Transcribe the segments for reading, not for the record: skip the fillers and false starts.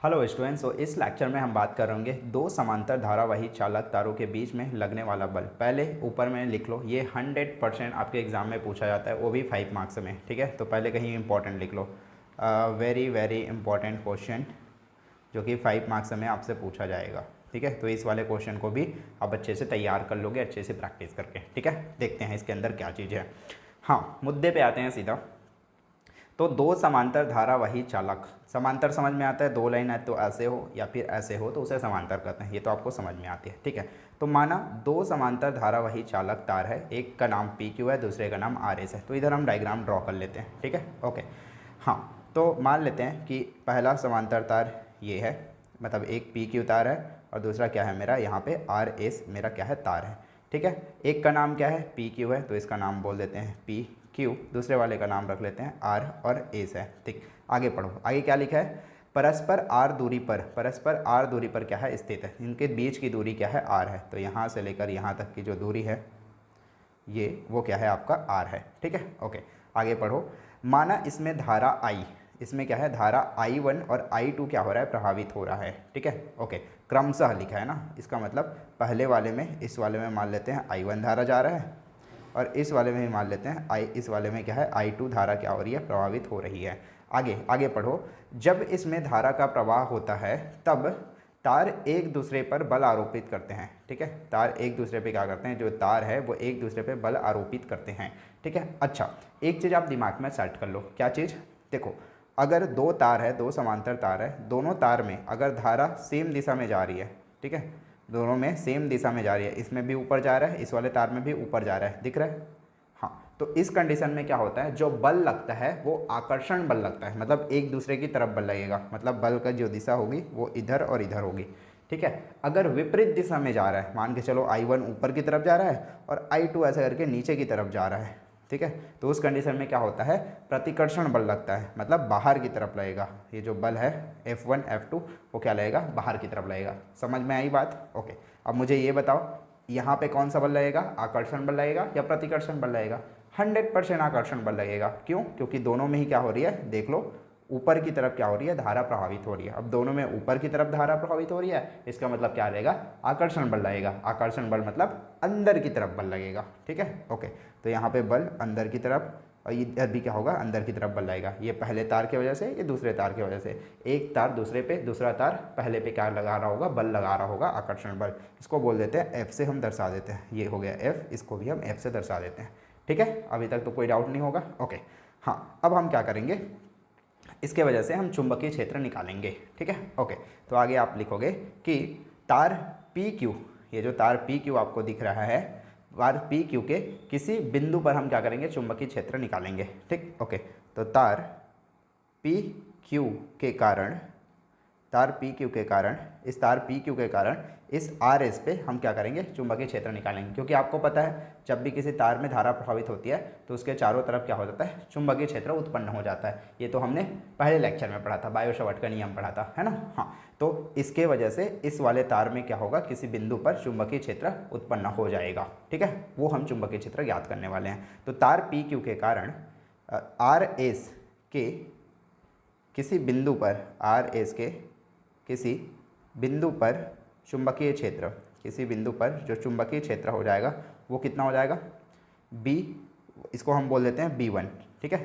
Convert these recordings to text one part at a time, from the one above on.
Hello students. इस lecture में हम बात करेंगे दो समांतर धारावाही चालक तारों के बीच में लगने वाला बल। पहले ऊपर में लिख लो, ये 100% आपके एग्ज़ाम में पूछा जाता है, वो भी 5 मार्क्स में। ठीक है, तो पहले कहीं इंपॉर्टेंट लिख लो, वेरी वेरी इंपॉर्टेंट क्वेश्चन जो कि 5 मार्क्स में आपसे पूछा जाएगा। ठीक है, तो इस वाले क्वेश्चन को भी आप अच्छे से तैयार कर लोगे, अच्छे से प्रैक्टिस करके। ठीक है, देखते हैं इसके अंदर क्या चीज़ है। हाँ, मुद्दे पे आते हैं सीधा। तो दो समांतर धारावाही चालक, समांतर समझ में आता है, दो लाइन है तो ऐसे हो या फिर ऐसे हो तो उसे समांतर कहते हैं, ये तो आपको समझ में आती है। ठीक है, तो माना दो समांतर धारावाही चालक तार है, एक का नाम पी क्यू है, दूसरे का नाम आर एस है। तो इधर हम डायग्राम ड्रॉ कर लेते हैं। ठीक है, ओके। हाँ, तो मान लेते हैं कि पहला समांतर तार ये है, मतलब एक पी क्यू तार है और दूसरा क्या है मेरा, यहाँ पे आर एस मेरा क्या है, तार है। ठीक है, एक का नाम क्या है, पी क्यू है, तो इसका नाम बोल देते हैं पी क्यू, दूसरे वाले का नाम रख लेते हैं आर और एस है। ठीक, आगे पढ़ो, आगे क्या लिखा है, परस्पर आर दूरी पर, परस्पर आर दूरी पर क्या है, स्थित है। इनके बीच की दूरी क्या है, आर है। तो यहाँ से लेकर यहाँ तक की जो दूरी है ये वो क्या है, आपका आर है। ठीक है, ओके, आगे पढ़ो। माना इसमें धारा आई, इसमें क्या है, धारा I1 और I2 क्या हो रहा है, प्रभावित हो रहा है। ठीक है, ओके, क्रमशः लिखा है ना, इसका मतलब पहले वाले में, इस वाले में मान लेते हैं I1 धारा जा रहा है और इस वाले में भी मान लेते हैं इस वाले में क्या है, I2 धारा क्या हो रही है, प्रभावित हो रही है। आगे आगे पढ़ो। जब इसमें धारा का प्रवाह होता है तब तार एक दूसरे पर बल आरोपित करते हैं। ठीक है, तार एक दूसरे पे क्या करते हैं, जो तार है वो एक दूसरे पे बल आरोपित करते हैं। ठीक है, अच्छा, एक चीज़ आप दिमाग में सेट कर लो, क्या चीज़, देखो, अगर दो तार है, दो समांतर तार है, दोनों तार में अगर धारा सेम दिशा में जा रही है, ठीक है, दोनों में सेम दिशा में जा रही है, इसमें भी ऊपर जा रहा है, इस वाले तार में भी ऊपर जा रहा है, दिख रहा है। हाँ, तो इस कंडीशन में क्या होता है, जो बल लगता है वो आकर्षण बल लगता है, मतलब एक दूसरे की तरफ बल लगेगा, मतलब बल का जो दिशा होगी वो इधर और इधर होगी। ठीक है, अगर विपरीत दिशा में जा रहा है, मान के चलो I1 ऊपर की तरफ जा रहा है और I2 ऐसा करके नीचे की तरफ जा रहा है, ठीक है, तो उस कंडीशन में क्या होता है, प्रतिकर्षण बल लगता है, मतलब बाहर की तरफ लगेगा। ये जो बल है F1 F2 वो क्या लगेगा, बाहर की तरफ लगेगा। समझ में आई बात, ओके। अब मुझे ये बताओ, यहाँ पे कौन सा बल लगेगा, आकर्षण बल लगेगा या प्रतिकर्षण बल लगेगा। 100% आकर्षण बल लगेगा। क्यों, क्योंकि दोनों में ही क्या हो रही है, देख लो, ऊपर की तरफ क्या हो रही है, धारा प्रभावित हो रही है। अब दोनों में ऊपर की तरफ धारा प्रभावित हो रही है, इसका मतलब क्या रहेगा, आकर्षण बल लगेगा। आकर्षण बल मतलब अंदर की तरफ बल लगेगा। ठीक है, ओके, तो यहाँ पे बल अंदर की तरफ और इधर भी क्या होगा, अंदर की तरफ बल लगेगा। ये पहले तार की वजह से, ये दूसरे तार की वजह से, एक तार दूसरे पे, दूसरा तार पहले पे क्या लगा रहा होगा, बल लगा रहा होगा, आकर्षण बल। इसको बोल देते हैं एफ से हम दर्शा देते हैं, ये हो गया एफ, इसको भी हम एफ से दर्शा देते हैं। ठीक है, अभी तक तो कोई डाउट नहीं होगा, ओके। हाँ, अब हम क्या करेंगे, इसके वजह से हम चुंबकीय क्षेत्र निकालेंगे। ठीक है, ओके, तो आगे आप लिखोगे कि तार पी क्यू, ये जो तार पी क्यू आपको दिख रहा है, तार पी क्यू के किसी बिंदु पर हम क्या करेंगे, चुंबकीय क्षेत्र निकालेंगे। ठीक, ओके, तो तार पी क्यू के कारण, तार पी क्यू के कारण, इस तार पी क्यू के कारण इस आर एस पे हम क्या करेंगे, चुंबकीय क्षेत्र निकालेंगे। क्योंकि आपको पता है जब भी किसी तार में धारा प्रभावित होती है तो उसके चारों तरफ क्या हो जाता है, चुंबकीय क्षेत्र उत्पन्न हो जाता है। ये तो हमने पहले लेक्चर में पढ़ा था, बायो-सावर्ट का नियम पढ़ा था, है ना। हाँ, तो इसके वजह से इस वाले तार में क्या होगा, किसी बिंदु पर चुंबकीय क्षेत्र उत्पन्न हो जाएगा। ठीक है, वो हम चुंबकीय क्षेत्र ज्ञात करने वाले हैं। तो तार पी क्यू के कारण आर एस के किसी बिंदु पर, आर एस के किसी बिंदु पर चुंबकीय क्षेत्र, किसी बिंदु पर जो चुंबकीय क्षेत्र हो जाएगा वो कितना हो जाएगा, बी, इसको हम बोल देते हैं B1। ठीक है,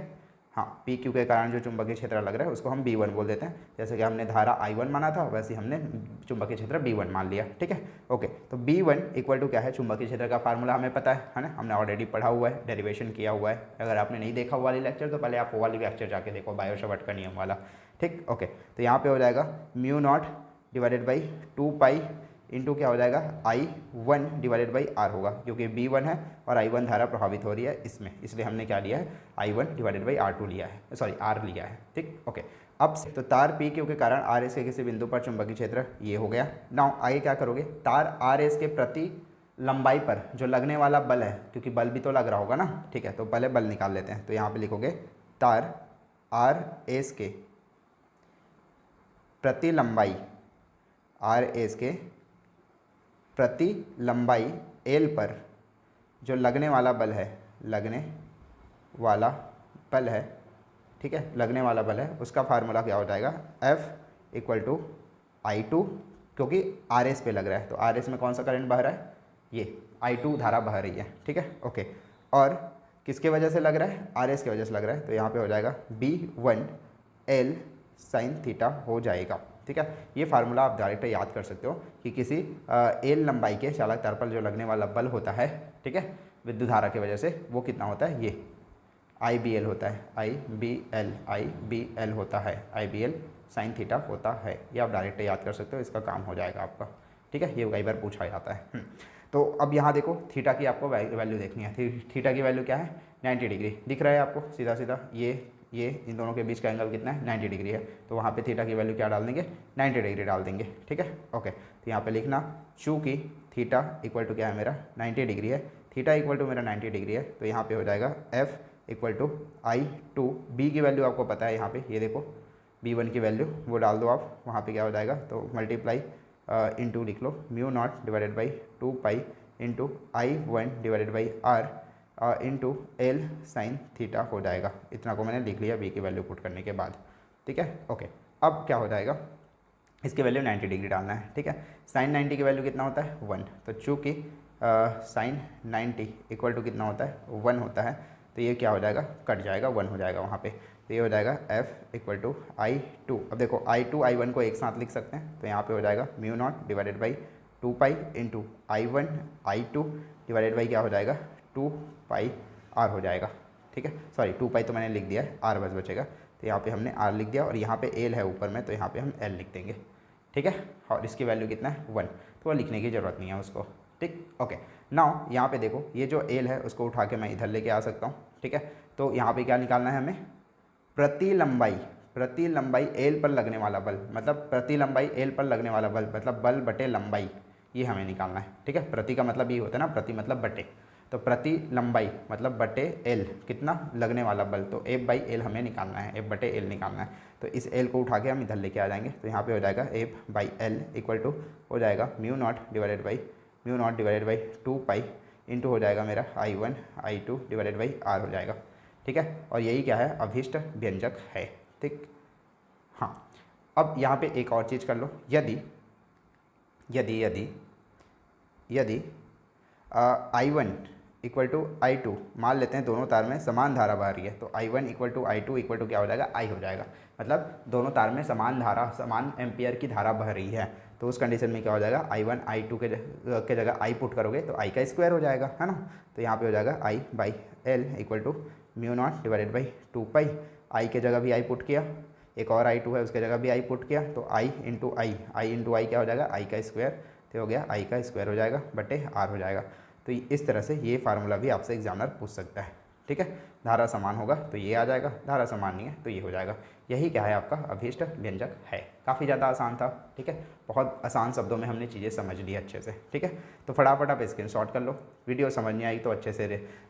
हाँ, पी क्यू के कारण जो चुंबकीय क्षेत्र लग रहा है उसको हम B1 बोल देते हैं। जैसे कि हमने धारा I1 माना था, वैसे ही हमने चुंबकीय क्षेत्र B1 मान लिया। ठीक है, ओके, तो B1 इक्वल टू क्या है, चुंबकीय क्षेत्र का फार्मूला हमें पता है ना, हमने ऑलरेडी पढ़ा हुआ है, डेरिवेशन किया हुआ है। अगर आपने नहीं देखा वो वाली लेक्चर तो पहले आप वो वाली लेक्चर जाके देखो, बायो-सावर्ट का नियम वाला। ठीक, ओके, तो यहाँ पे हो जाएगा μ0 डिवाइडेड बाई 2 पाई इंटू क्या हो जाएगा, I1 डिवाइडेड बाई R होगा, क्योंकि B1 है और I1 धारा प्रभावित हो रही है इसमें, इसलिए हमने क्या लिया है, I1 डिवाइडेड बाई R2 लिया है, सॉरी R लिया है। ठीक, ओके, अब तो तार P क्यू के कारण आर एस के किसी बिंदु पर चुंबकीय क्षेत्र ये हो गया। नाउ आगे क्या करोगे, तार आर एस के प्रति लंबाई पर जो लगने वाला बल है, क्योंकि बल भी तो लग रहा होगा ना, ठीक है, तो पहले बल निकाल लेते हैं। तो यहाँ पे लिखोगे तार आर एस के प्रति लंबाई, आर एस के प्रति लंबाई एल पर जो लगने वाला बल है, लगने वाला बल है, ठीक है, लगने वाला बल है, उसका फार्मूला क्या हो जाएगा, F इक्वल टू I2, क्योंकि RS पे लग रहा है तो RS में कौन सा करंट बह रहा है, ये I2 धारा बह रही है, ठीक है, ओके। और किसके वजह से लग रहा है, RS की वजह से लग रहा है, तो यहाँ पे हो जाएगा B1L साइन थीटा हो जाएगा, ठीक है। ये फार्मूला आप डायरेक्ट याद कर सकते हो कि किसी एल लंबाई के चालक तार पर जो लगने वाला बल होता है, ठीक है, विद्युत धारा की वजह से, वो कितना होता है, ये IBL होता है, IBL होता है, IBL साइन थीटा होता है। ये आप डायरेक्ट याद कर सकते हो, इसका काम हो जाएगा आपका, ठीक है। ये कई बार पूछा जाता है। तो अब यहाँ देखो थीटा की आपको वैल्यू देखनी है। थीटा की वैल्यू क्या है, 90 डिग्री दिख रहा है आपको सीधा सीधा, ये इन दोनों के बीच का एंगल कितना है, 90 डिग्री है। तो वहाँ पे थीटा की वैल्यू क्या डाल देंगे, 90 डिग्री डाल देंगे, ठीक है, ओके। तो यहाँ पे लिखना, चूँकि थीटा इक्वल टू क्या है मेरा, 90 डिग्री है, थीटा इक्वल टू मेरा 90 डिग्री है, तो यहाँ पे हो जाएगा F equal to I2। B की वैल्यू आपको पता है, यहाँ पे ये देखो B1 की वैल्यू वो डाल दो आप, वहाँ पे क्या हो जाएगा, तो मल्टीप्लाई इंटू लिख लो μ0 divided by 2 into I1 divided by R into L sine theta हो जाएगा। इतना को मैंने लिख लिया B की वैल्यू पुट करने के बाद, ठीक है, ओके। अब क्या हो जाएगा, इसकी वैल्यू 90 डिग्री डालना है, ठीक है। साइन 90 की वैल्यू कितना होता है, 1। तो चूँकि साइन 90 इक्वल टू कितना होता है, 1 होता है, तो ये क्या हो जाएगा, कट जाएगा, 1 हो जाएगा वहाँ पे। तो ये हो जाएगा F इक्वल टू I2। अब देखो I2 I1 को एक साथ लिख सकते हैं, तो यहाँ पे हो जाएगा μ0 divided by 2 into I1 I2 divided by क्या हो जाएगा, 2 R हो जाएगा, ठीक है। सॉरी 2 तो मैंने लिख दिया है, R बस बचेगा, तो यहाँ पे हमने R लिख दिया, और यहाँ पे L है ऊपर में, तो यहाँ पे हम L लिख देंगे, ठीक है। और इसकी वैल्यू कितना है, 1, तो वह लिखने की ज़रूरत नहीं है उसको, ठीक, ओके। नाउ यहाँ पे देखो ये जो L है उसको उठा के मैं इधर लेके आ सकता हूँ, ठीक है। तो यहाँ पे क्या निकालना है हमें, प्रति लंबाई L पर लगने वाला बल, मतलब प्रति लंबाई L पर लगने वाला बल, मतलब बल बटे लंबाई, ये हमें निकालना है, ठीक है। प्रति का मतलब ये होता है ना, प्रति मतलब बटे, तो प्रति लंबाई मतलब बटे L, कितना लगने वाला बल, तो F/L हमें निकालना है, F/L निकालना है। तो इस L को उठा के हम इधर लेके आ जाएंगे, तो यहाँ पे हो जाएगा F/L इक्वल टू हो जाएगा μ0 डिवाइडेड बाई 2 इंटू हो जाएगा मेरा I1 I2 divided by R हो जाएगा, ठीक है। और यही क्या है, अभीष्ट व्यंजक है, ठीक। हाँ, अब यहाँ पे एक और चीज़ कर लो, यदि I1 इक्वल टू I2 मान लेते हैं दोनों तार में समान धारा बह रही है, तो I1 equal to I2 equal to क्या हो जाएगा, I हो जाएगा। मतलब दोनों तार में समान धारा, समान एम्पियर की धारा बह रही है, तो उस कंडीशन में क्या हो जाएगा, I1 I2 के जगह I पुट करोगे तो I का स्क्वायर हो जाएगा, है ना। तो यहाँ पे हो जाएगा I/L equal to μ0 divided by 2 I के जगह भी I पुट किया, एक और I2 है उसके जगह भी I पुट किया, तो I इंटू आई क्या हो जाएगा, I का स्क्वायर, तो हो गया I का स्क्वायर हो जाएगा बटे R हो जाएगा। तो इस तरह से ये फार्मूला भी आपसे एग्जामिनर पूछ सकता है, ठीक है। धारा समान होगा तो ये आ जाएगा, धारा समान नहीं है तो ये हो जाएगा। यही क्या है, आपका अभीष्ट व्यंजक है। काफ़ी ज़्यादा आसान था, ठीक है, बहुत आसान शब्दों में हमने चीज़ें समझ ली अच्छे से, ठीक है। तो फटाफट आप स्क्रीनशॉट कर लो, वीडियो समझ नहीं आई तो अच्छे से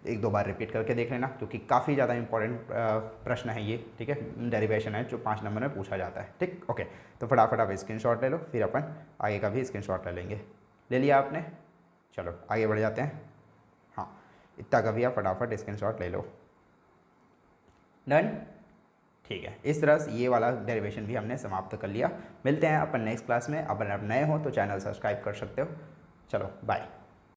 1-2 बार रिपीट करके देख लेना, क्योंकि काफ़ी ज़्यादा इंपॉर्टेंट प्रश्न है ये, ठीक है, डेरिवेशन है जो 5 नंबर में पूछा जाता है, ठीक, ओके। तो फटाफट आप स्क्रीनशॉट ले लो, फिर अपन आगे का भी स्क्रीनशॉट ले लेंगे। ले लिया आपने, चलो आगे बढ़ जाते हैं। हाँ, इतना का भी आप फटाफट स्क्रीनशॉट ले लो, डन, ठीक है। इस तरह से ये वाला डेरिवेशन भी हमने समाप्त कर लिया। मिलते हैं अपन नेक्स्ट क्लास में। अपन आप नए हो तो चैनल सब्सक्राइब कर सकते हो। चलो बाय।